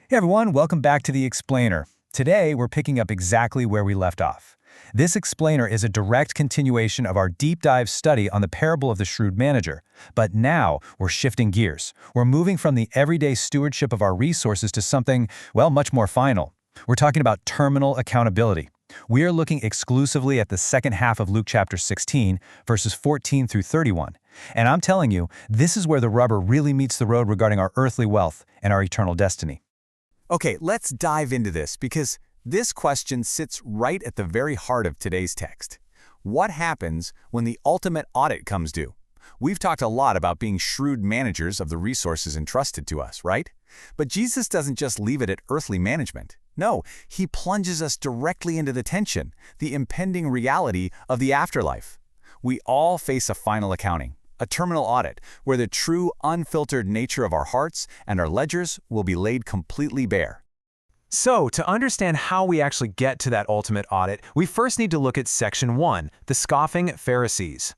Hey everyone, welcome back to The Explainer. Today, we're picking up exactly where we left off. This explainer is a direct continuation of our deep dive study on the parable of the Shrewd Manager. But now, we're shifting gears. We're moving from the everyday stewardship of our resources to something, well, much more final. We're talking about terminal accountability. We are looking exclusively at the second half of Luke chapter 16, verses 14 through 31. And I'm telling you, this is where the rubber really meets the road regarding our earthly wealth and our eternal destiny. Okay, let's dive into this because this question sits right at the very heart of today's text. What happens when the ultimate audit comes due? We've talked a lot about being shrewd managers of the resources entrusted to us, right? But Jesus doesn't just leave it at earthly management. No, he plunges us directly into the tension, the impending reality of the afterlife. We all face a final accounting, a terminal audit, where the true, unfiltered nature of our hearts and our ledgers will be laid completely bare. So, to understand how we actually get to that ultimate audit, we first need to look at Section 1, the scoffing Pharisees.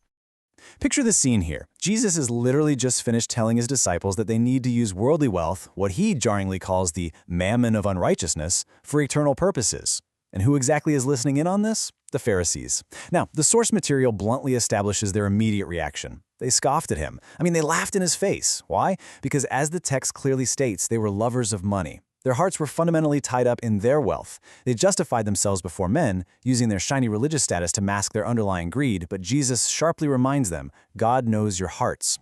Picture the scene here. Jesus has literally just finished telling his disciples that they need to use worldly wealth, what he jarringly calls the mammon of unrighteousness, for eternal purposes. And who exactly is listening in on this? The Pharisees. Now, the source material bluntly establishes their immediate reaction. They scoffed at him. They laughed in his face. Why? Because as the text clearly states, they were lovers of money. Their hearts were fundamentally tied up in their wealth. They justified themselves before men, using their shiny religious status to mask their underlying greed, but Jesus sharply reminds them, God knows your hearts.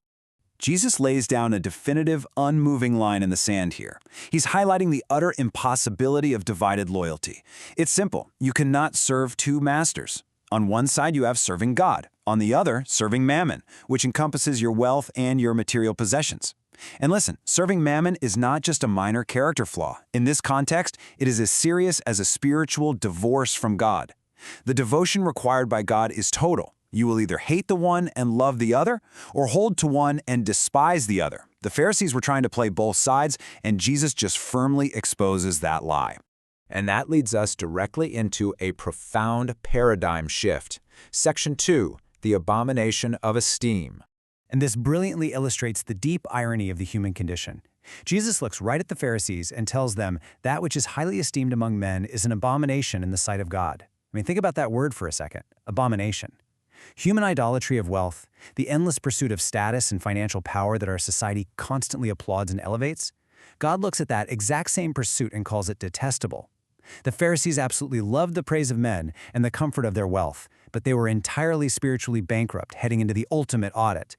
Jesus lays down a definitive, unmoving line in the sand here. He's highlighting the utter impossibility of divided loyalty. It's simple. You cannot serve two masters. On one side, you have serving God. On the other, serving mammon, which encompasses your wealth and your material possessions. And listen, serving mammon is not just a minor character flaw. In this context, it is as serious as a spiritual divorce from God. The devotion required by God is total. You will either hate the one and love the other, or hold to one and despise the other. The Pharisees were trying to play both sides, and Jesus just firmly exposes that lie. And that leads us directly into a profound paradigm shift. Section 2, the abomination of esteem. And this brilliantly illustrates the deep irony of the human condition. Jesus looks right at the Pharisees and tells them that which is highly esteemed among men is an abomination in the sight of God. Think about that word for a second, abomination. Human idolatry of wealth, the endless pursuit of status and financial power that our society constantly applauds and elevates, God looks at that exact same pursuit and calls it detestable. The Pharisees absolutely loved the praise of men and the comfort of their wealth, but they were entirely spiritually bankrupt heading into the ultimate audit.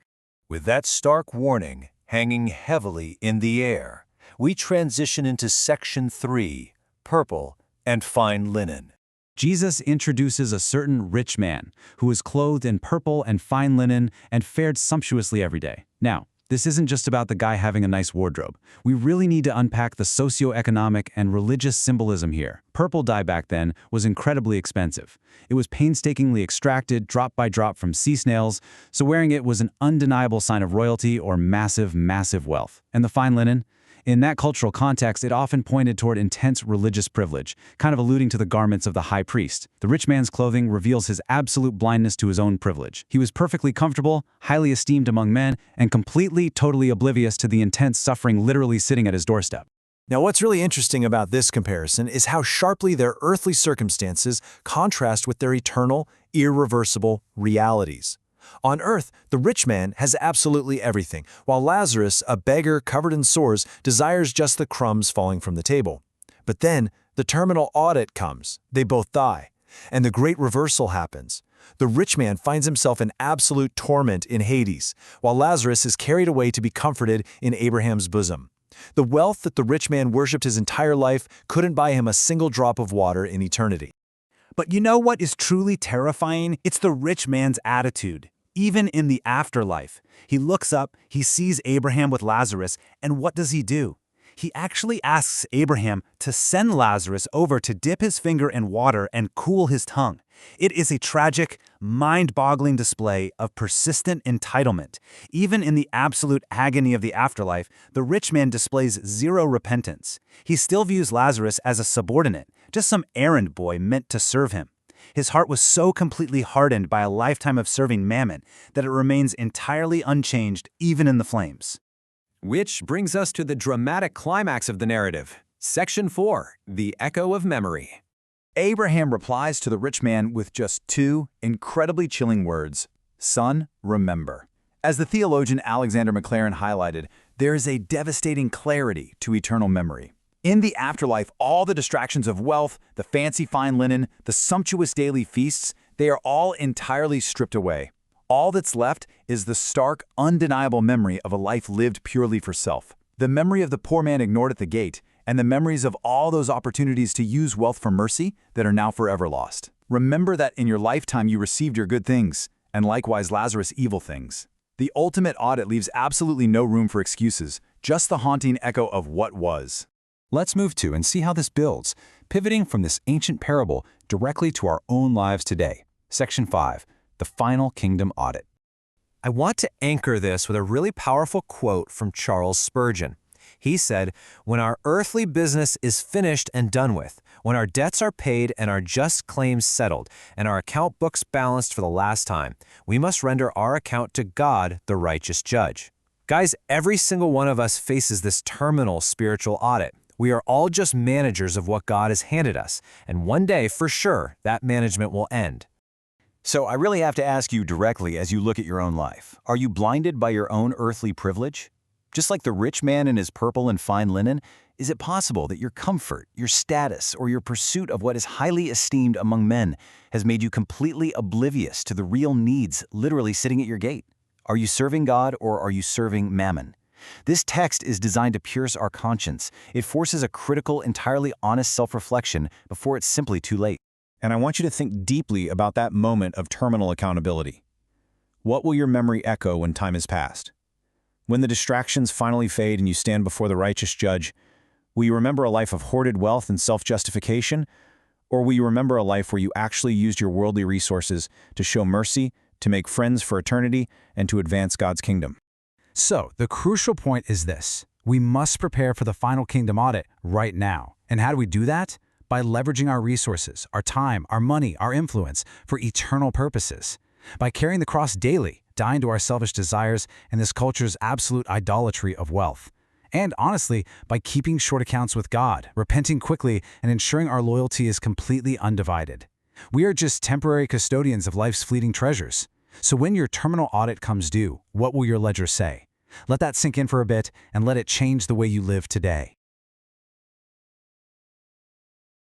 With that stark warning hanging heavily in the air, we transition into Section 3, purple and fine linen. Jesus introduces a certain rich man who was clothed in purple and fine linen and fared sumptuously every day. Now, this isn't just about the guy having a nice wardrobe. We really need to unpack the socioeconomic and religious symbolism here. Purple dye back then was incredibly expensive. It was painstakingly extracted drop by drop from sea snails, so wearing it was an undeniable sign of royalty or massive, massive wealth. And the fine linen? In that cultural context, it often pointed toward intense religious privilege, kind of alluding to the garments of the high priest. The rich man's clothing reveals his absolute blindness to his own privilege. He was perfectly comfortable, highly esteemed among men, and completely, totally oblivious to the intense suffering literally sitting at his doorstep. Now, what's really interesting about this comparison is how sharply their earthly circumstances contrast with their eternal, irreversible realities. On earth, the rich man has absolutely everything, while Lazarus, a beggar covered in sores, desires just the crumbs falling from the table. But then, the terminal audit comes. They both die. And the great reversal happens. The rich man finds himself in absolute torment in Hades, while Lazarus is carried away to be comforted in Abraham's bosom. The wealth that the rich man worshipped his entire life couldn't buy him a single drop of water in eternity. But you know what is truly terrifying? It's the rich man's attitude. Even in the afterlife, he looks up, he sees Abraham with Lazarus, and what does he do? He actually asks Abraham to send Lazarus over to dip his finger in water and cool his tongue. It is a tragic, mind-boggling display of persistent entitlement. Even in the absolute agony of the afterlife, the rich man displays zero repentance. He still views Lazarus as a subordinate, just some errand boy meant to serve him. His heart was so completely hardened by a lifetime of serving mammon that it remains entirely unchanged even in the flames. Which brings us to the dramatic climax of the narrative. Section 4. The Echo of Memory. Abraham replies to the rich man with just two incredibly chilling words: "Son, remember." As the theologian Alexander McLaren highlighted, there is a devastating clarity to eternal memory. In the afterlife, all the distractions of wealth, the fancy fine linen, the sumptuous daily feasts, they are all entirely stripped away. All that's left is the stark, undeniable memory of a life lived purely for self. The memory of the poor man ignored at the gate, and the memories of all those opportunities to use wealth for mercy that are now forever lost. Remember that in your lifetime you received your good things, and likewise Lazarus evil things. The ultimate audit leaves absolutely no room for excuses, just the haunting echo of what was. Let's move to and see how this builds, pivoting from this ancient parable directly to our own lives today. Section 5. The Final Kingdom Audit. I want to anchor this with a really powerful quote from Charles Spurgeon. He said, "When our earthly business is finished and done with, when our debts are paid and our just claims settled, and our account books balanced for the last time, we must render our account to God, the righteous judge." Guys, every single one of us faces this terminal spiritual audit. We are all just managers of what God has handed us, and one day, for sure, that management will end. So I really have to ask you directly as you look at your own life, are you blinded by your own earthly privilege? Just like the rich man in his purple and fine linen, is it possible that your comfort, your status, or your pursuit of what is highly esteemed among men has made you completely oblivious to the real needs literally sitting at your gate? Are you serving God or are you serving mammon? This text is designed to pierce our conscience. It forces a critical, entirely honest self-reflection before it's simply too late. And I want you to think deeply about that moment of terminal accountability. What will your memory echo when time has passed? When the distractions finally fade and you stand before the righteous judge, will you remember a life of hoarded wealth and self-justification? Or will you remember a life where you actually used your worldly resources to show mercy, to make friends for eternity, and to advance God's kingdom? So, the crucial point is this. We must prepare for the final kingdom audit right now. And how do we do that? By leveraging our resources, our time, our money, our influence for eternal purposes. By carrying the cross daily, dying to our selfish desires and this culture's absolute idolatry of wealth. And honestly, by keeping short accounts with God, repenting quickly, and ensuring our loyalty is completely undivided. We are just temporary custodians of life's fleeting treasures. So when your terminal audit comes due, what will your ledger say? Let that sink in for a bit and let it change the way you live today.